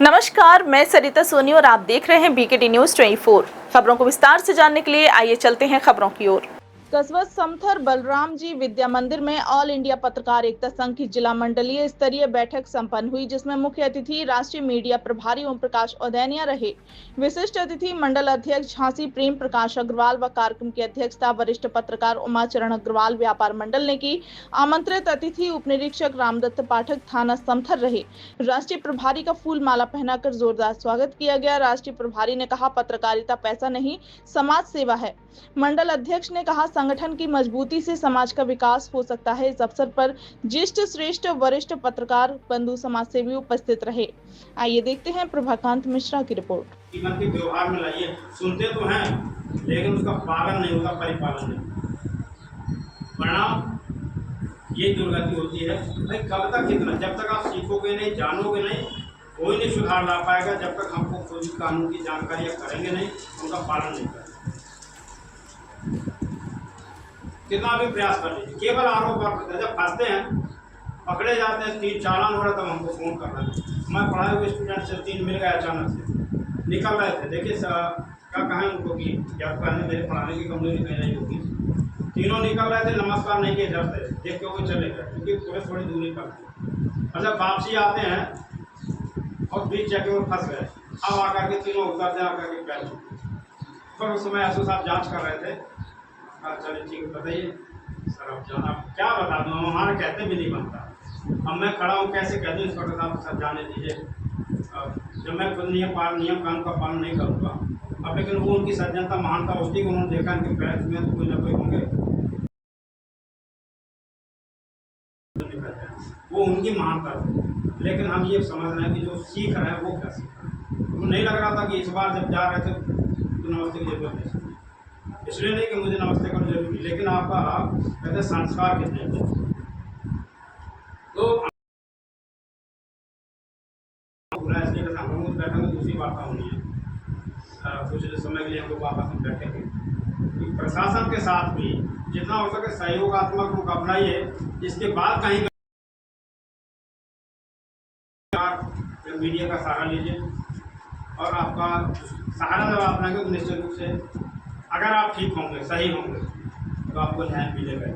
नमस्कार, मैं सरिता सोनी और आप देख रहे हैं बीकेटी न्यूज 24। खबरों को विस्तार से जानने के लिए आइए चलते हैं खबरों की ओर। कस्बा समथर बलराम जी विद्या मंदिर में ऑल इंडिया पत्रकार एकता संघ की जिला मंडलीय स्तरीय बैठक संपन्न हुई, जिसमें मुख्य अतिथि राष्ट्रीय मीडिया प्रभारी ओम प्रकाश औदैनिया रहे। विशिष्ट अतिथि मंडल अध्यक्ष झांसी प्रेम प्रकाश अग्रवाल व कार्यक्रम की अध्यक्षता वरिष्ठ पत्रकार उमाचरण अग्रवाल व्यापार मंडल ने की। आमंत्रित अतिथि उप निरीक्षक रामदत्त पाठक थाना समथर रहे। राष्ट्रीय प्रभारी का फूल माला पहनाकर जोरदार स्वागत किया गया। राष्ट्रीय प्रभारी ने कहा, पत्रकारिता पैसा नहीं, समाज सेवा है। मंडल अध्यक्ष ने कहा, संगठन की मजबूती से समाज का विकास हो सकता है। इस अवसर पर ज्येष्ठ श्रेष्ठ वरिष्ठ पत्रकार बंधु समाज सेवी उपस्थित रहे। आइए देखते हैं प्रभाकांत मिश्रा की रिपोर्ट। जीवन के व्यवहार में लाइए। सुनते तो हैं लेकिन उसका पालन नहीं होता, परिपालन नहीं। परिणाम ये दुर्गति होती है। भाई कब तक कितना, जब तक आप सीखोगे नहीं, जानोगे नहीं, कोई नहीं सुधार ला पाएगा। जब तक हमको कोई कानून की जानकारी करेंगे नहीं, उनका पालन नहीं करेंगे। कितना भी प्रयास कर लीजिए, केवल आरोप करते हैं। जब फंसते हैं, पकड़े जाते हैं, 3 चालान हो रहा, तब हमको फोन कर रहे हैं। मैं पढ़ाए हुए स्टूडेंट से 3 मिल गए, अचानक से निकल रहे थे। देखिए क्या कहें उनको कि क्या कहने, मेरे पढ़ाने की कमजोरी कहीं नहीं होगी। तीनों निकल रहे थे, नमस्कार नहीं किए, डर से देख के वो चले गए, क्योंकि थोड़ी दूरी पर थे। और जब वापसी आते हैं और बीच जगह में फंस गए, अब आकर के तीनों उतरते हैं, आकर के पैर पर उस समय एसओ साहब जाँच कर रहे थे। चलिए ठीक है, बताइए सर, आप क्या बता दूँ, हम हमारे कहते भी नहीं बनता। अब मैं खड़ा हूँ, कैसे कह दूँ इंस्पेक्टर साहब, सर जाने दीजिए। जब मैं खुद नियम कानून का पालन नहीं करूँगा, अब लेकिन वो उनकी सज्जनता महानता होती है कि उन्होंने देखा कि पैर में तो कोई ना कोई होंगे, वो उनकी महानता थी। लेकिन हम ये समझ रहे हैं कि जो सीख रहे हैं वो क्या सीख रहे हैं। वो नहीं लग रहा था कि इस बार जब जा रहे थे तो नमस्ते की जरूरत नहीं, इसलिए नहीं कि मुझे नमस्ते करना जरूरी, लेकिन आपका कहते संस्कार कितने थे। तो पूरा इसलिए बैठा में दूसरी बात होनी है। कुछ समय के लिए हम लोग वापस में बैठे थे। प्रशासन के साथ भी जितना हो सके सहयोगात्मक रूप अपनाइए। इसके बाद कहीं मीडिया का सहारा लीजिए, और आपका सहारा जब अपनाएंगे तो निश्चित रूप से अगर आप ठीक होंगे, सही होंगे, तो आपको न्याय मिलेगा।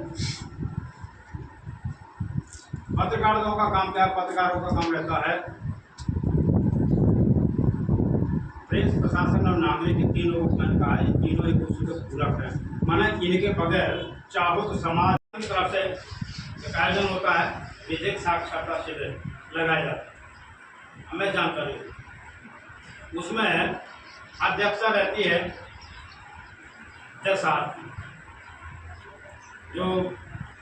पत्रकारों का काम क्या है? पत्रकारों का काम रहता है प्रेस, प्रशासन और नागरिक, तीनों उपकरण का है। तीनों एक दूसरे को पूरक है। माना इनके बगैर चाहो तो समाज की तरफ से एक आयोजन होता है, विधिक साक्षरता शिविर लगाया जाता है, हमें जानकारी। उसमें अध्यक्षता रहती है साहब, जो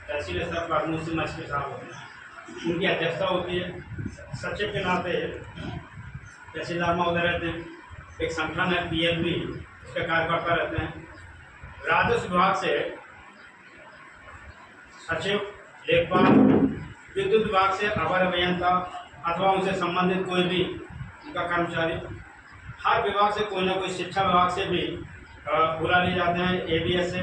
तहसील स्तर पर मुंशी मजिस्ट्रेट साहब होते हैं, उनकी अध्यक्षता होती है। सचिव के नाते तहसीलदार महोदय रहते हैं। एक संगठन है PLB, उसके कार्यकर्ता रहते हैं। राजस्व विभाग से सचिव, लेखपाल, विद्युत विभाग से अवर अभियंता अथवा उनसे संबंधित कोई भी उनका कर्मचारी, हर विभाग से कोई ना कोई, शिक्षा विभाग से भी बुला लिए जाते हैं, ABS से,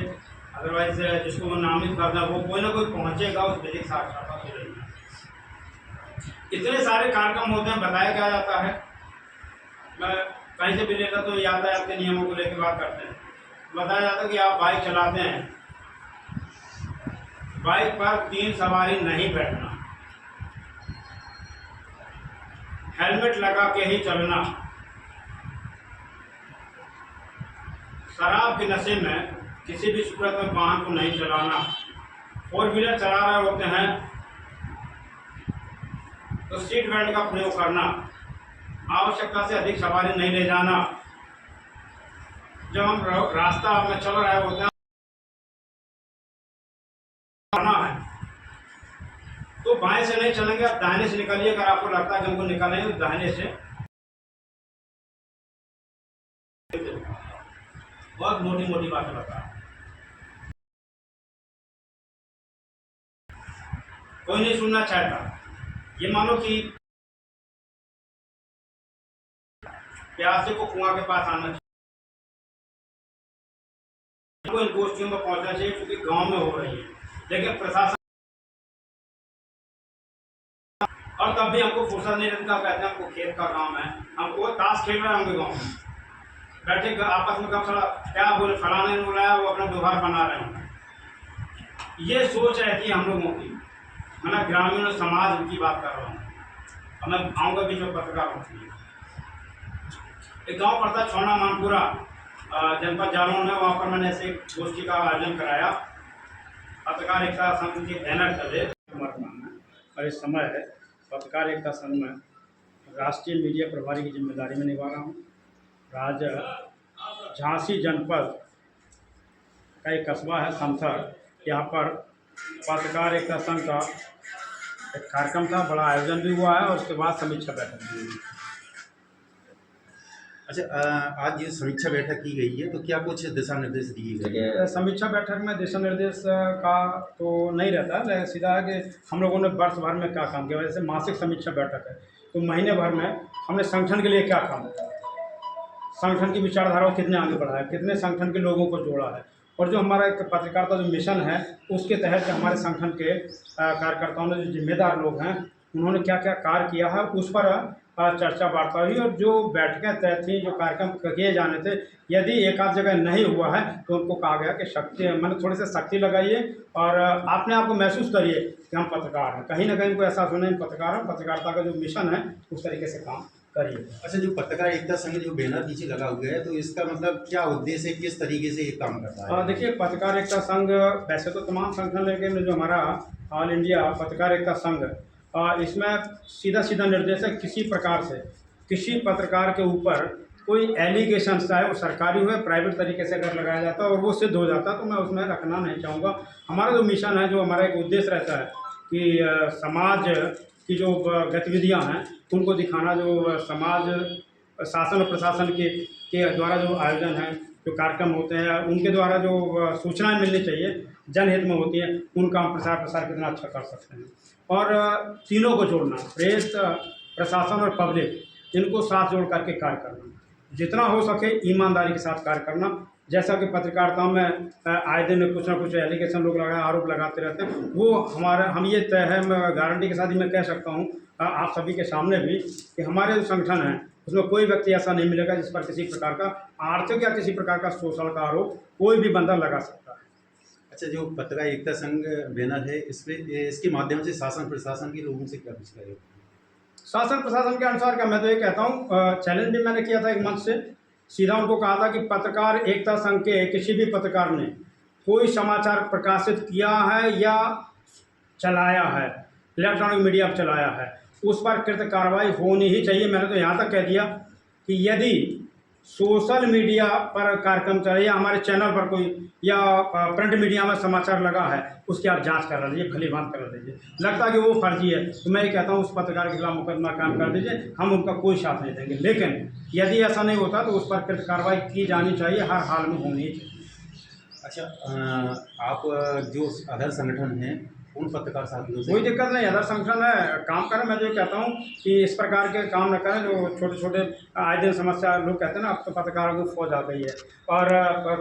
अदरवाइज जिसको वो नामित करना है वो कोई ना कोई पहुंचेगा उस विधिक साक्षरता के लिए। इतने सारे कार्यक्रम होते हैं, बताया क्या जाता है। मैं कहीं से भी लेता तो यातायात के नियमों को लेकर बात करते हैं। बताया जाता है कि आप बाइक चलाते हैं, बाइक पर 3 सवारी नहीं बैठना, हेलमेट लगा के ही चलना, शराब के नशे में किसी भी सूरत में वाहन को नहीं चलाना, 4 व्हीलर चला रहे होते हैं तो सीट बेल्ट का प्रयोग करना, आवश्यकता से अधिक सवारी नहीं ले जाना, जब हम रास्ता में चल रहे होते हैं है तो बाएं से नहीं चलेंगे, आप दाहिने से निकलिए। अगर आपको लगता है कि हमको निकलना है तो दाहिने से। बहुत मोटी मोटी बातें बता, कोई नहीं सुनना चाहता। ये मानो कि प्यासे को कुआं के पास आना चाहिए, इन गोष्ठियों में पहुंचना चाहिए, क्योंकि गांव में हो रही है। लेकिन प्रशासन और तब भी हमको फुर्सत नहीं रहती, कहते हैं हमको खेत का काम है, हमको ताश खेल रहे होंगे गाँव में बैठे आपस में, कब थोड़ा क्या बोले फलाने ने बुलाया, वो अपना व्यवहार बना रहे होंगे। ये सोच रहती है हम लोगों की, मैं ग्रामीण समाज की बात कर रहा हूँ, और मैं गाँव का भी जो पत्रकार होती है। एक गांव पड़ता है छोना मानपुरा, जनपद जालौन में, वहाँ पर मैंने ऐसे गोष्ठी का आयोजन कराया। पत्रकार एकता संघ के बैनर तले हमारा नाम है, और इस समय है पत्रकार एकता संघ में राष्ट्रीय मीडिया प्रभारी की जिम्मेदारी में निभा रहा हूँ। झांसी जनपद का एक कस्बा है समथर, यहाँ पर पत्रकार एकता संघ का एक कार्यक्रम था, बड़ा आयोजन भी हुआ है, और उसके बाद समीक्षा बैठक भी हुई। अच्छा, आज ये समीक्षा बैठक की गई है, तो क्या कुछ दिशा निर्देश दिए गए? देखिए, समीक्षा बैठक में दिशा निर्देश का तो नहीं रहता, लेकिन सीधा है कि हम लोगों ने वर्ष भर में क्या काम किया। जैसे मासिक समीक्षा बैठक है, तो महीने भर में हमने संगठन के लिए क्या काम किया, संगठन की विचारधारा को कितने आगे बढ़ाया, कितने संगठन के लोगों को जोड़ा है, और जो हमारा एक पत्रकारिता जो मिशन है उसके तहत हमारे संगठन के कार्यकर्ताओं ने, जो जिम्मेदार लोग हैं, उन्होंने क्या क्या कार्य किया है, उस पर चर्चा वार्ता हुई। और जो बैठकें तय थी, जो कार्यक्रम किए जाने थे, यदि एक आध जगह नहीं हुआ है तो उनको कहा गया कि शक्ति, मैंने थोड़ी सी सख्ती लगाइए और अपने आप को महसूस करिए कि हम पत्रकार हैं। कहीं ना कहीं को एहसास होना, पत्रकार हैं, पत्रकारिता का जो मिशन है उस तरीके से काम करिए। अच्छा, जो पत्रकार एकता संघ जो बैनर पीछे लगा हुआ है, तो इसका मतलब क्या उद्देश्य है, किस तरीके से ये काम करता है? देखिए, पत्रकार एकता संघ वैसे तो तमाम संगठन, लेकिन जो हमारा ऑल इंडिया पत्रकार एकता संघ, इसमें सीधा सीधा निर्देश है, किसी प्रकार से किसी पत्रकार के ऊपर कोई एलिगेशन, चाहे वो सरकारी हो या प्राइवेट तरीके से अगर लगाया जाता है और वो सिद्ध हो जाता है, तो मैं उसमें रखना नहीं चाहूँगा। हमारा जो मिशन है, जो हमारा एक उद्देश्य रहता है कि समाज की जो गतिविधियाँ हैं उनको दिखाना, जो समाज शासन और प्रशासन के द्वारा जो आयोजन है, जो कार्यक्रम होते हैं, उनके द्वारा जो सूचनाएं मिलनी चाहिए, जनहित में होती हैं, उनका हम प्रसार कितना अच्छा कर सकते हैं। और तीनों को जोड़ना, प्रेस, प्रशासन और पब्लिक, इनको साथ जोड़ करके कार्य करना, जितना हो सके ईमानदारी के साथ कार्य करना। जैसा कि पत्रकारिता में आए दिन कुछ ना कुछ एलिगेशन लोग आरोप लगाते रहते हैं, वो हम ये तय है, मैं गारंटी के साथ ही मैं कह सकता हूँ आप सभी के सामने भी, कि हमारे जो संगठन है उसमें कोई व्यक्ति ऐसा नहीं मिलेगा जिस पर किसी प्रकार का आर्थिक या किसी प्रकार का शोषण का आरोप कोई भी बंदा लगा सकता है। अच्छा, जो पत्रकार एकता संघ बैनर है, इसके माध्यम से शासन प्रशासन के लोगों से क्या कुछ करेगा? शासन प्रशासन के अनुसार का मैं तो ये कहता हूँ, चैलेंज भी मैंने किया था एक मंच से, सीधा उनको कहा था कि पत्रकार एकता संघ के किसी भी पत्रकार ने कोई समाचार प्रकाशित किया है या चलाया है, इलेक्ट्रॉनिक मीडिया पर चलाया है, उस पर कृत कार्रवाई होनी ही चाहिए। मैंने तो यहाँ तक कह दिया कि यदि सोशल मीडिया पर कार्यक्रम चले या हमारे चैनल पर कोई या प्रिंट मीडिया में समाचार लगा है, उसकी आप जांच करा लीजिए, भलीभांति करा लीजिए। लगता है कि वो फर्जी है तो मैं ये कहता हूँ उस पत्रकार के खिलाफ मुकदमा कायम कर दीजिए, हम उनका कोई साथ नहीं देंगे। लेकिन यदि ऐसा नहीं होता तो उस पर कृत कार्रवाई की जानी चाहिए, हर हाल में होनी चाहिए। अच्छा, आप जो अदर संगठन हैं उन पत्रकार साथियों से कोई दिक्कत नहीं, अदर संगठन है, काम करें। मैं जो कहता हूँ कि इस प्रकार के काम न करें, जो छोटे छोटे आए दिन समस्या, लोग कहते हैं ना अब तो पत्रकारों की फौज आ गई है, और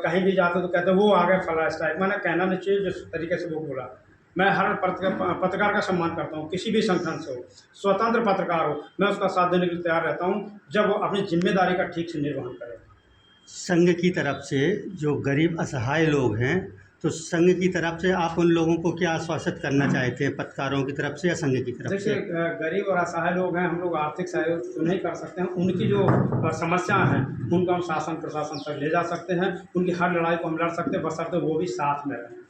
कहीं भी जाते तो कहते हैं वो आ गए फला स्ट्राइक। मैंने कहना नहीं चाहिए जिस तरीके से वो बोला। मैं हर पत्रकार का सम्मान करता हूँ, किसी भी संगठन से हो, स्वतंत्र पत्रकार हो, मैं उसका साथ देने के लिए तैयार रहता हूँ जब वो अपनी जिम्मेदारी का ठीक से निर्वहन करे। संघ की तरफ से जो गरीब असहाय लोग हैं, तो संघ की तरफ से आप उन लोगों को क्या आश्वासित करना चाहते हैं, पत्रकारों की तरफ से या संघ की तरफ से? देखिए, गरीब और असहाय लोग हैं, हम लोग आर्थिक सहयोग तो नहीं कर सकते हैं, उनकी जो समस्या हैं उनको हम शासन प्रशासन तक ले जा सकते हैं, उनकी हर लड़ाई को हम लड़ सकते हैं, बशर्ते वो भी साथ में रहें।